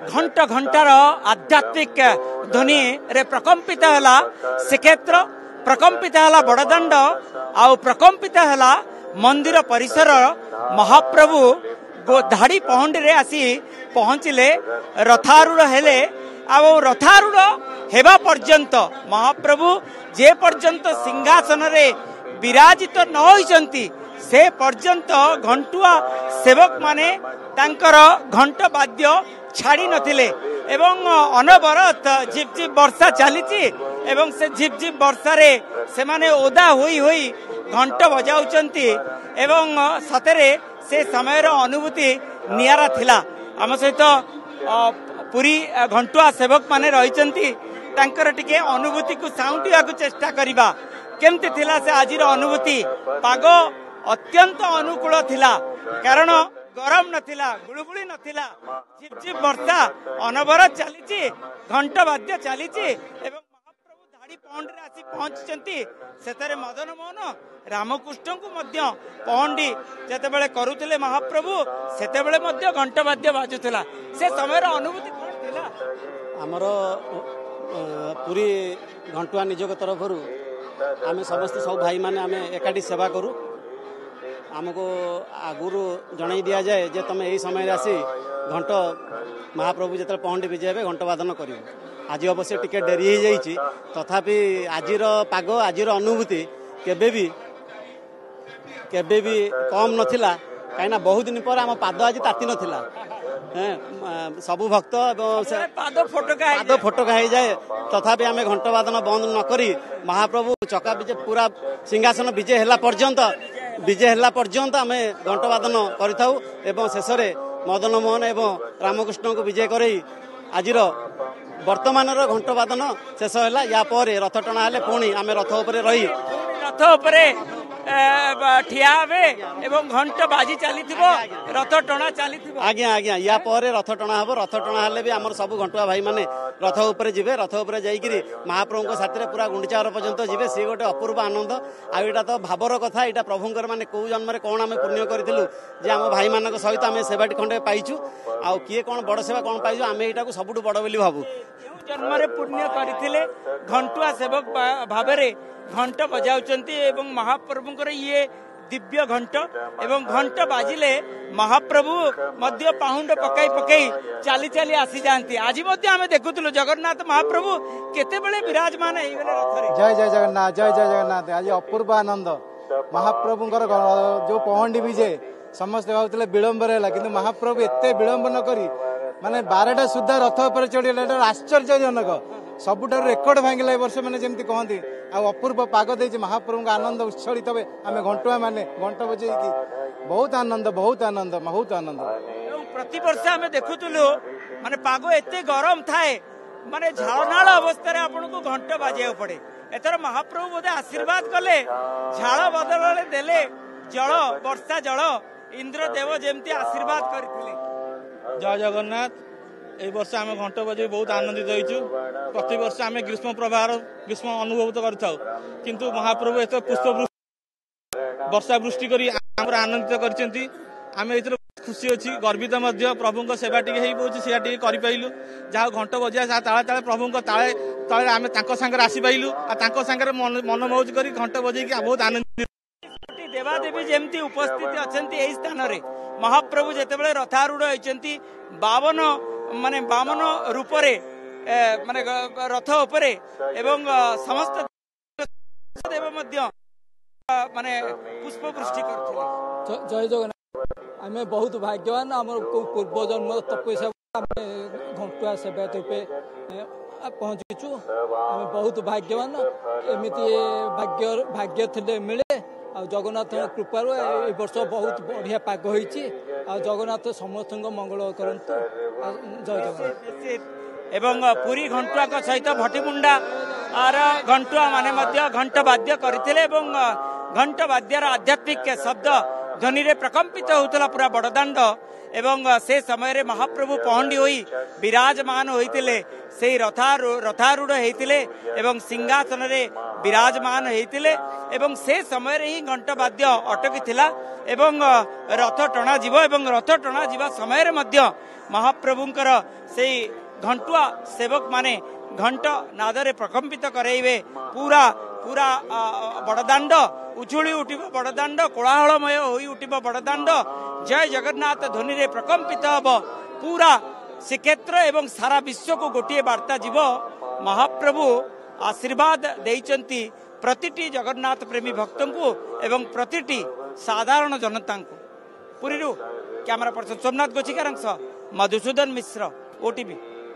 घंट घंटार आध्यात्मिक ध्वनि रे प्रकंपित हला श्रीक्षेत्र, प्रकंपित हला बड़दाण्ड, आउ प्रकंपित हला मंदिर परिसर। महाप्रभु धाड़ी पहंडी रे आसी पहुंचले, रथारूढ़ हेले। आउ रथारूढ़ हेबा पर्यंत महाप्रभु जे पर्यंत सिंहासन रे विराजित न होइचंती से पर्यंत घंटुआ सेवक माने तांकर घंट वाद्य छाड़ी नथिले एवं अनवरत झिप झिप वर्षा चलीची एवं से झिप झिप वर्षा रे से माने ओदा होई होई घंट बजाउचंती एवं सतरे से समय अनुभूति नियारा थिला। आम सहित पूरी घंटुआ सेवक माने रहिचंती, तांकर टिके अनुभूति को साउंटिया को चेष्टा करिबा। केमती थिला से आजिर अनुभूति? पाग अत्यंत अनुकूल थिला, कारण गरम नथिला, गुळुगुळी नथिला, झिप झिप वर्षा अनवरत चलीची, घंट वाद्य चलीची एवं महाप्रभु धाड़ी पहंडी रे आसी पहुंचचंती। सेतरे मदन मोहन रामकृष्ण को मध्य पहंडी जेतेबेले करूथिले महाप्रभु, सेतेबेले मध्य घंट वाद्य बाजुथिला। से समय अनुभूति कोन थिला? हमर पूरी घंटुआ निजोग तरफ आम समस्त सब भाई माने आम एकाठी सेवा करूँ। आमको आगुरु जन दि जाए जे तुम यही समय आसी घंट महाप्रभु जो पहंडी विजे घंट वादन कर। आज अवश्य टिके डेरी हो जाइए, तथापि आजिर पाग आजिर अनुभूति केबे भी कम नथिला, कहीं बहुत दिन पर आम पाद आज ताती नथिला। सबु भक्त पाद फोटका हो जाए, तथापि आम घंट वादन बंद नक महाप्रभु चका विजे पूरा सिंहासन विजे है पर्यंत आम घंट वादन कर शेष मदन मोहन एवं रामकृष्ण को विजय कर आज वर्तमान घंट वादन शेष है। या रथ टणा हेले पुणी आम रथ उपरे रही रथ उपरे ठिया एवं घंट बाजी चली रथ टणा चली। आज्ञा आज्ञा या रथ टणा हम। रथ टणा हेले भी आमर सब घंटुआ भाई माने रथ उपरे जिबे। रथ उपरे जाइकरी महाप्रभु साथी पूरा गुंडीचार पर्यंत जिबे। सी गोटे अपूर्व आनंद। आईटा तो भावर कथा, यहाँ प्रभुंकर माने कौ जन्म कौन आम पुण्य करूँ जे आम भाई मान सहित आम सेवाटी खंडे पाइचु। आउ किए कौन बड़ सेवा कौन पाइचु, आम यहाँ सबुठ बड़ बोली भावु। जन्म पुण्य करथिले घंटुआ सेवक भावरे घंट बजाउचंती एवं महाप्रभुंकर ये दिव्य घंट एवं घंट बाजिले महाप्रभु मध्य पाहुंड पकाई पकाई चाली चाली आसी जाती। आज मध्य आम देखुलु जगन्नाथ महाप्रभु केतेबेले विराजमान होइगले रथरे। जय जय जगन्नाथ, जय जय जगन्नाथ। आज अपूर्व आनंद। महाप्रभुंकर जो पहंडी विजे समस्त भावुले विलंब है, कि महाप्रभु एत विलंब न करी माने 12टा सुधा रथ पर चढ़ीला। आश्चर्यजनक, सबुठार रेकर्ड भांगिला वर्ष मैंने जमी कहती। अपूर्व पाग दे महाप्रभु आनंद उत्सलित हे आम घंटुआ मैंने घंट बजेकी बहुत आनंद बहुत आनंद बहुत आनंद। प्रति वर्ष आम देखुलु माने पाग एत गरम थाए, माने झालनाल अवस्था आपन को घंट बाजिया पड़े। एथर महाप्रभु बोधे आशीर्वाद कले, झाल बदल देले जल, वर्षा जल, इंद्रदेव जमती आशीर्वाद करथिले। जय जगन्नाथ। ए वर्ष आम घंट बजे बहुत आनंदित होइछु। प्रति वर्ष आम ग्रीष्म प्रभार ग्रीष्म अनुभव तो करथाउ, किंतु महाप्रभु एत पुष्प वर्षा वृष्टि करी आनंदित करछंती। आम एथर खुशी अछि, गर्वित मध्य। प्रभुंक सेवा टिके हेइ पहुछि सेया टिके करि पाइलु। जहा घंट बजिया सा ताळे ताळे प्रभुंक ताळे ताळे आम तांको संगे आसी पाइलु आ तांको संगे मन मौज करी घंट बजे कि बहुत आनंदित। देवादेवी जमती उपस्थित अछंती एई स्थान रे। महाप्रभु जेतेबेले रथारूढ़ होइचंती 52 रूप रे माने रथ उपरे एवं समस्त देव मध्य माने पुष्प वृष्टि करथिले। जय जगन्नाथ। आम बहुत भाग्यवान। आम पूर्व जन्म तपस्या घंटुआ सेवायत रूपे पहुंचीचु। आम बहुत भाग्यवान। एमती भाग्य थे मिले। जगन्नाथ कृपार ए वर्ष बहुत बढ़िया पाग होइछि। जगन्नाथ समस्त मंगल करंतु। जय जगन्नाथ। एवं पूरी घंटुआ सहित भटीमुंडा आर घंटुआ माने मध्य घंट वाद्य करथिले एवं घंट वाद्यर आध्यात्मिक शब्द ध्वनि रे प्रकंपित होउतला पूरा बड़दाण्ड। एवं से समय रे महाप्रभु पहंडी होई विराजमान होइतिले, से रथारूढ़ होइतिले एवं सिंहासन रे विराजमान होते एवं से समय ही घंट वाद्य अटकी थिला एवं रथ टणा जीव एवं रथ टणा जीवा समय महाप्रभुंकर से घंटुआ सेवक माने घंट नादरे प्रकंपित कराइबे पूरा पूरा बड़दाण्ड उछुली उठिब बड़दाण्ड कोलाहलमय होई उठिब बड़दाण्ड जय जगन्नाथ ध्वनि रे प्रकंपित हब पूरा श्रीक्षेत्र एवं सारा विश्व को गोटे वार्ता जीव महाप्रभु आशीर्वाद देइचंती प्रतिटी जगन्नाथ प्रेमी भक्त को एवं प्रतिटी साधारण जनता को। पुरी कैमरा पर्सन सोमनाथ गोचिकार मधुसूदन मिश्र, ओटीवी।